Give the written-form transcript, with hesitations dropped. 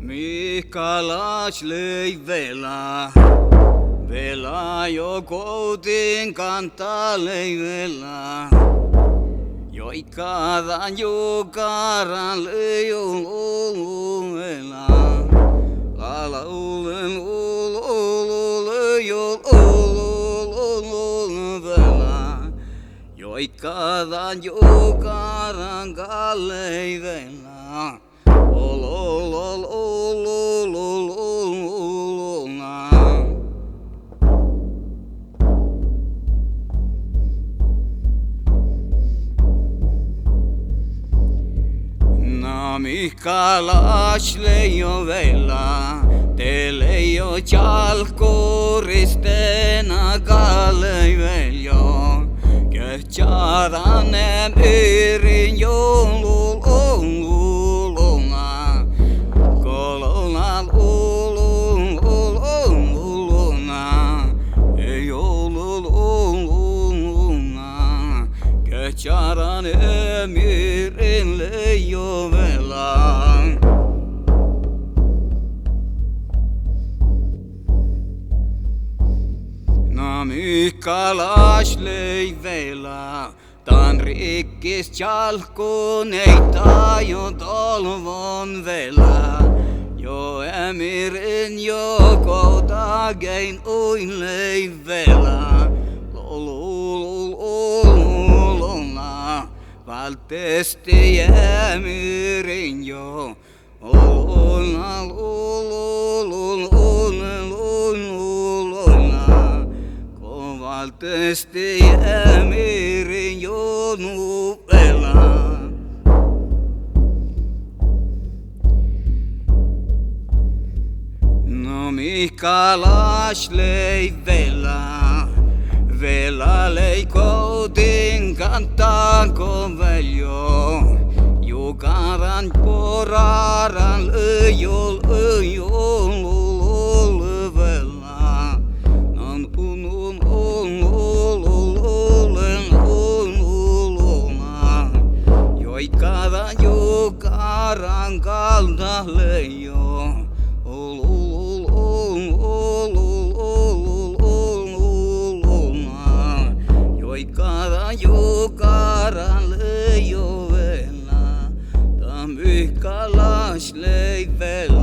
Mikalas löi vela jo kotiin kantaa löi vela. Joikadan jukaran löi vela. Laulen löi vela. Joikadan jukaran löi vela. Mikalas leijo vela, te leijo jalkuristena kallei veljo. Köhtjäranem yrin joululuna, kolonal uluna, joululuna. Köhtjäranem yrin leijo vela. Mikalas löi vela, tan rikkis jalkun ei taju tolvon vela. Jo emirin jo koutagein uin löi vela. Lululululuna, valtesti emirin jo. Valtesti emirin jo vela. No Mikalas löi vela löi kotiin kantaanko veljo. Jukaran poraran öjol vela. Non Joikadan jukaran kalta leijo. Joikadan jukaran leijo vela. Ta Mikalas löi vela.